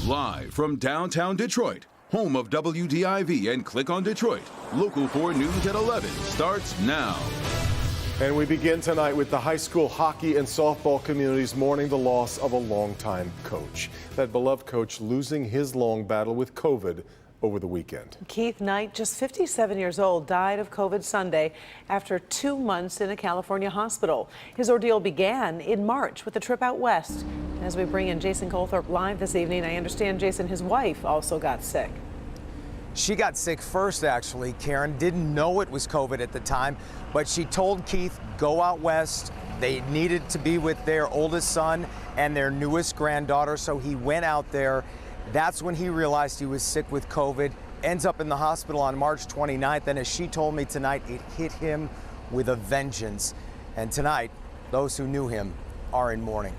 Live from downtown Detroit, home of WDIV and Click on Detroit, Local 4 News at 11 starts now. And we begin tonight with the high school hockey and softball communities mourning the loss of a longtime coach. That beloved coach losing his long battle with COVID over the weekend. Keith Knight, just 57 years old, died of COVID Sunday after 2 months in a California hospital. His ordeal began in March with a trip out west. As we bring in Jason Colthorpe live this evening, I understand, Jason, his wife also got sick. She got sick first, actually. Karen didn't know it was COVID at the time, but she told Keith, go out west. They needed to be with their oldest son and their newest granddaughter, so he went out there. That's when he realized he was sick with COVID, ends up in the hospital on March 29th, and as she told me tonight, it hit him with a vengeance. And tonight, those who knew him are in mourning.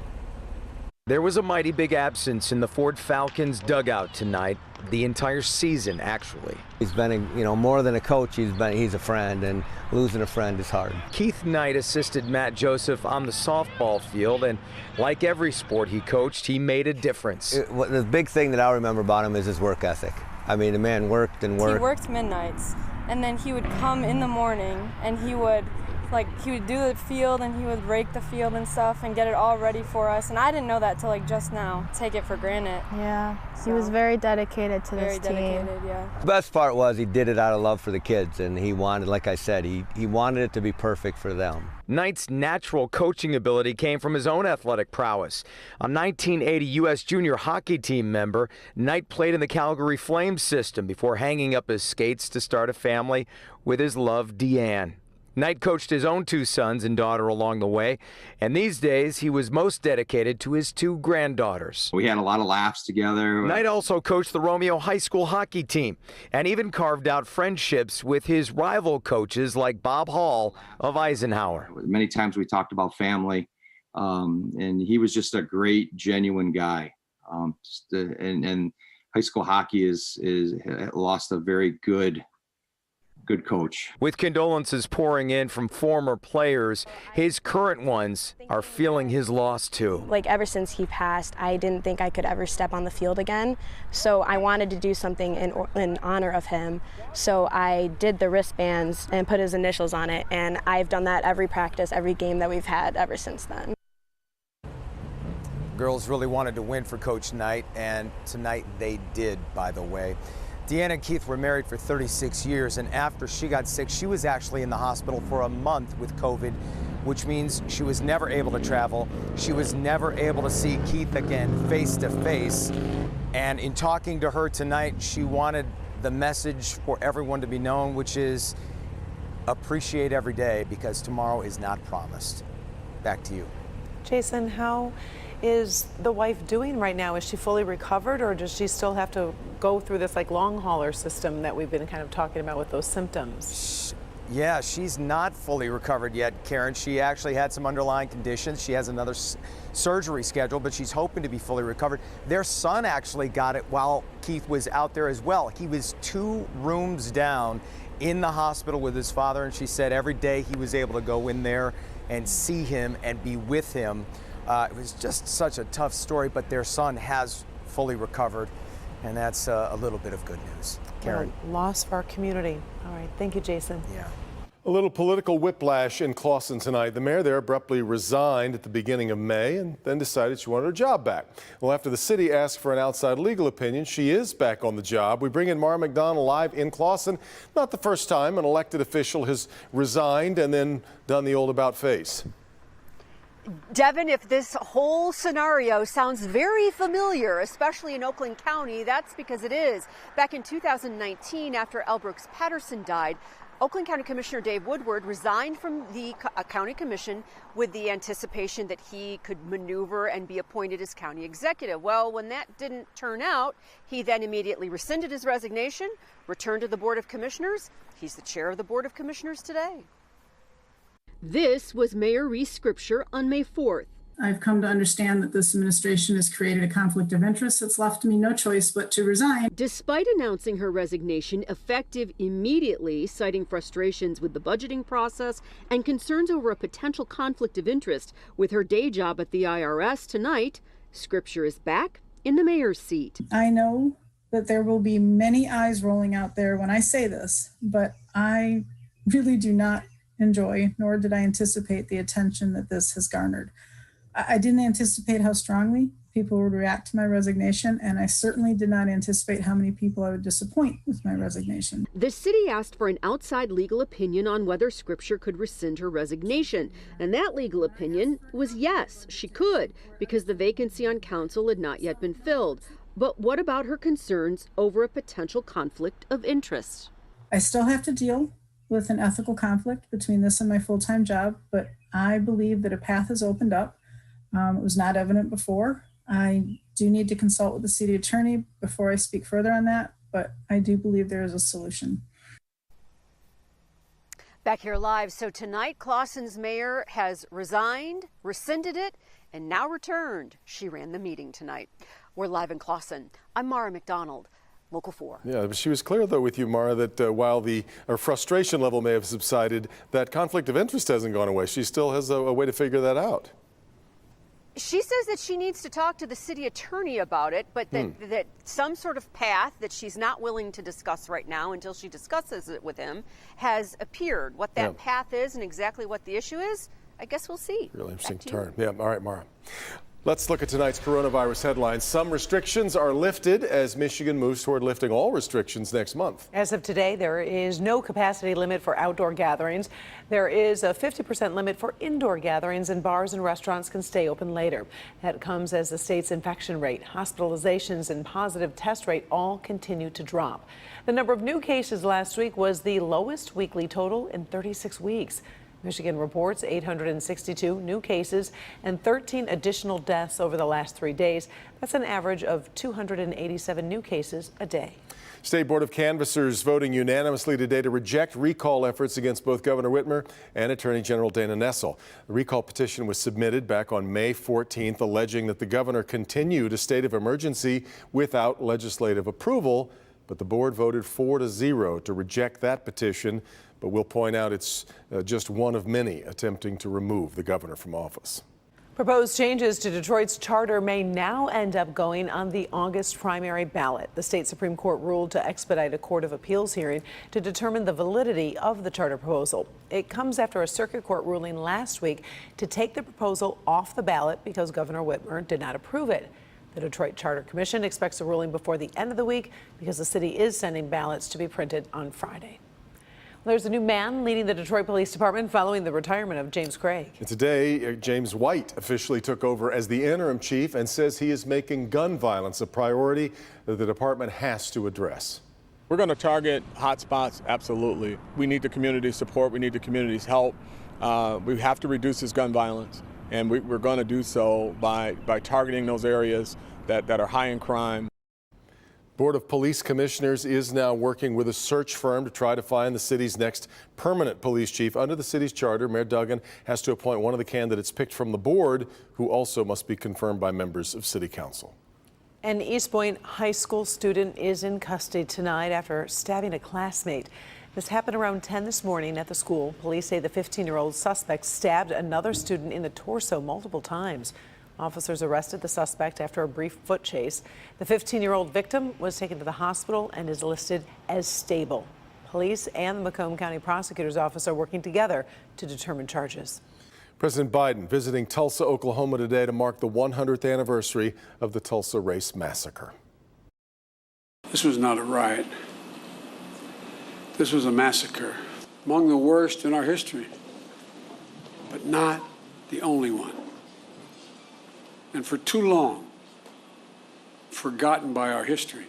There was a mighty big absence in the Ford Falcons dugout tonight, the entire season, actually. He's been, more than a coach, he's a friend, and losing a friend is hard. Keith Knight assisted Matt Joseph on the softball field, and like every sport he coached, he made a difference. The big thing that I remember about him is his work ethic. I mean, the man worked and worked. He worked midnights, and then he would come in the morning, and he would do the field, and he would rake the field and stuff and get it all ready for us. And I didn't know that till just now. Take it for granted. Yeah, he was very dedicated to this team. Very dedicated, yeah. The best part was he did it out of love for the kids, and he wanted, like I said, he wanted it to be perfect for them. Knight's natural coaching ability came from his own athletic prowess. A 1980 U.S. junior hockey team member, Knight played in the Calgary Flames system before hanging up his skates to start a family with his love, Deanne. Knight coached his own 2 sons and daughter along the way, and these days he was most dedicated to his 2 granddaughters. We had a lot of laughs together. Knight also coached the Romeo High School hockey team and even carved out friendships with his rival coaches like Bob Hall of Eisenhower. Many times we talked about family, and he was just a great, genuine guy. And high school hockey is lost a very good coach. With condolences pouring in from former players, his current ones are feeling his loss too. Like ever since he passed, I didn't think I could ever step on the field again. So I wanted to do something in honor of him. So I did the wristbands and put his initials on it. And I've done that every practice, every game that we've had ever since then. Girls really wanted to win for Coach Knight, and tonight they did, by the way. Deanna and Keith were married for 36 years, and after she got sick, she was actually in the hospital for a month with COVID, which means she was never able to travel. She was never able to see Keith again face to face. And in talking to her tonight, she wanted the message for everyone to be known, which is appreciate every day because tomorrow is not promised. Back to you. Jason, how is the wife doing right now? Is she fully recovered, or does she still have to go through this long hauler system that we've been kind of talking about with those symptoms? Yeah, she's not fully recovered yet, Karen. She actually had some underlying conditions. She has another surgery scheduled, but she's hoping to be fully recovered. Their son actually got it while Keith was out there as well. He was 2 rooms down in the hospital with his father, and she said every day he was able to go in there and see him and be with him. It was just such a tough story, but their son has fully recovered, and that's a little bit of good news. Karen. Well, loss for our community. All right, thank you, Jason. Yeah. A little political whiplash in Clawson tonight. The mayor there abruptly resigned at the beginning of May and then decided she wanted her job back. Well, after the city asked for an outside legal opinion, she is back on the job. We bring in Mara McDonald live in Clawson. Not the first time an elected official has resigned and then done the old about face. Devin, if this whole scenario sounds very familiar, especially in Oakland County, that's because it is. Back in 2019, after L. Brooks Patterson died, Oakland County Commissioner Dave Woodward resigned from the county commission with the anticipation that he could maneuver and be appointed as county executive. Well, when that didn't turn out, he then immediately rescinded his resignation, returned to the Board of Commissioners. He's the chair of the Board of Commissioners today. This was Mayor Reese Scripture on May 4th. I've come to understand that this administration has created a conflict of interest that's left me no choice but to resign. Despite announcing her resignation effective immediately, citing frustrations with the budgeting process and concerns over a potential conflict of interest with her day job at the IRS tonight, Scripture is back in the mayor's seat. I know that there will be many eyes rolling out there when I say this, but I really do not enjoy, nor did I anticipate the attention that this has garnered. I didn't anticipate how strongly people would react to my resignation, and I certainly did not anticipate how many people I would disappoint with my resignation. The city asked for an outside legal opinion on whether Scripture could rescind her resignation, and that legal opinion was yes, she could, because the vacancy on council had not yet been filled. But what about her concerns over a potential conflict of interest? I still have to deal with an ethical conflict between this and my full-time job, but I believe that a path has opened up. It was not evident before. I do need to consult with the city attorney before I speak further on that, but I do believe there is a solution. Back here live. So tonight, Clawson's mayor has resigned, rescinded it, and now returned. She ran the meeting tonight. We're live in Clawson. I'm Mara McDonald, Local 4. Yeah, but she was clear, though, with you, Mara, that while her frustration level may have subsided, that conflict of interest hasn't gone away. She still has a way to figure that out. She says that she needs to talk to the city attorney about it, but that some sort of path that she's not willing to discuss right now until she discusses it with him has appeared. What that path is and exactly what the issue is, I guess we'll see. Really interesting turn. Yeah, all right, Mara. Let's look at tonight's coronavirus headlines. Some restrictions are lifted as Michigan moves toward lifting all restrictions next month. As of today, there is no capacity limit for outdoor gatherings. There is a 50% limit for indoor gatherings, and bars and restaurants can stay open later. That comes as the state's infection rate, hospitalizations, and positive test rate all continue to drop. The number of new cases last week was the lowest weekly total in 36 weeks. Michigan reports 862 new cases and 13 additional deaths over the last 3 days. That's an average of 287 new cases a day. State Board of Canvassers voting unanimously today to reject recall efforts against both Governor Whitmer and Attorney General Dana Nessel. The recall petition was submitted back on May 14th, alleging that the governor continued a state of emergency without legislative approval. But the board voted 4-0 to reject that petition. But we'll point out it's just one of many attempting to remove the governor from office. Proposed changes to Detroit's charter may now end up going on the August primary ballot. The state Supreme Court ruled to expedite a Court of Appeals hearing to determine the validity of the charter proposal. It comes after a circuit court ruling last week to take the proposal off the ballot because Governor Whitmer did not approve it. The Detroit Charter Commission expects a ruling before the end of the week because the city is sending ballots to be printed on Friday. There's a new man leading the Detroit Police Department following the retirement of James Craig. Today, James White officially took over as the interim chief and says he is making gun violence a priority that the department has to address. We're going to target hot spots, absolutely. We need the community's support. We need the community's help. We have to reduce this gun violence, and we're going to do so by targeting those areas that are high in crime. Board of Police Commissioners is now working with a search firm to try to find the city's next permanent police chief. Under the city's charter, Mayor Duggan has to appoint one of the candidates picked from the board, who also must be confirmed by members of City Council. An East Point high school student is in custody tonight after stabbing a classmate. This happened around 10 this morning at the school. Police say the 15-year-old suspect stabbed another student in the torso multiple times. Officers arrested the suspect after a brief foot chase. The 15-year-old victim was taken to the hospital and is listed as stable. Police and the Macomb County Prosecutor's Office are working together to determine charges. President Biden visiting Tulsa, Oklahoma today to mark the 100th anniversary of the Tulsa Race Massacre. This was not a riot. This was a massacre, among the worst in our history, but not the only one. And for too long, forgotten by our history.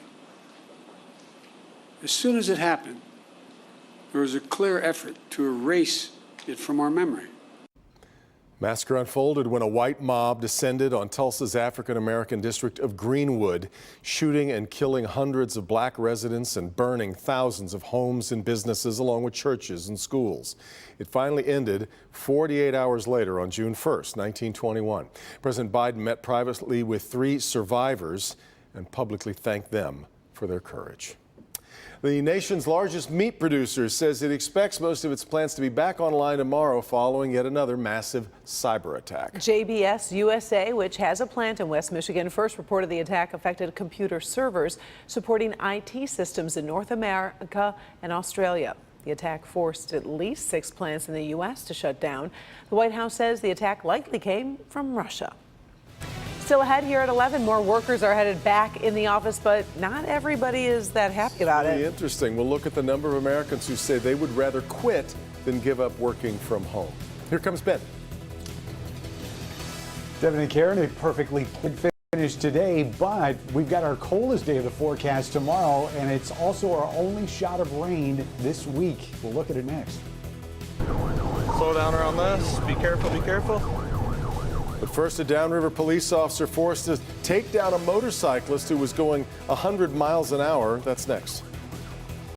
As soon as it happened, there was a clear effort to erase it from our memory. Massacre unfolded when a white mob descended on Tulsa's African-American district of Greenwood, shooting and killing hundreds of black residents and burning thousands of homes and businesses along with churches and schools. It finally ended 48 hours later on June 1st, 1921. President Biden met privately with 3 survivors and publicly thanked them for their courage. The nation's largest meat producer says it expects most of its plants to be back online tomorrow following yet another massive cyber attack. JBS USA, which has a plant in West Michigan, first reported the attack affected computer servers supporting IT systems in North America and Australia. The attack forced at least 6 plants in the U.S. to shut down. The White House says the attack likely came from Russia. Still ahead here at 11, more workers are headed back in the office, but not everybody is that happy about it. Really interesting. We'll look at the number of Americans who say they would rather quit than give up working from home. Here comes Ben. Devin and Karen, a perfectly good finish today, but we've got our coldest day of the forecast tomorrow, and it's also our only shot of rain this week. We'll look at it next. Slow down around this. Be careful, be careful. But first, a downriver police officer forced to take down a motorcyclist who was going 100 miles an hour. That's next.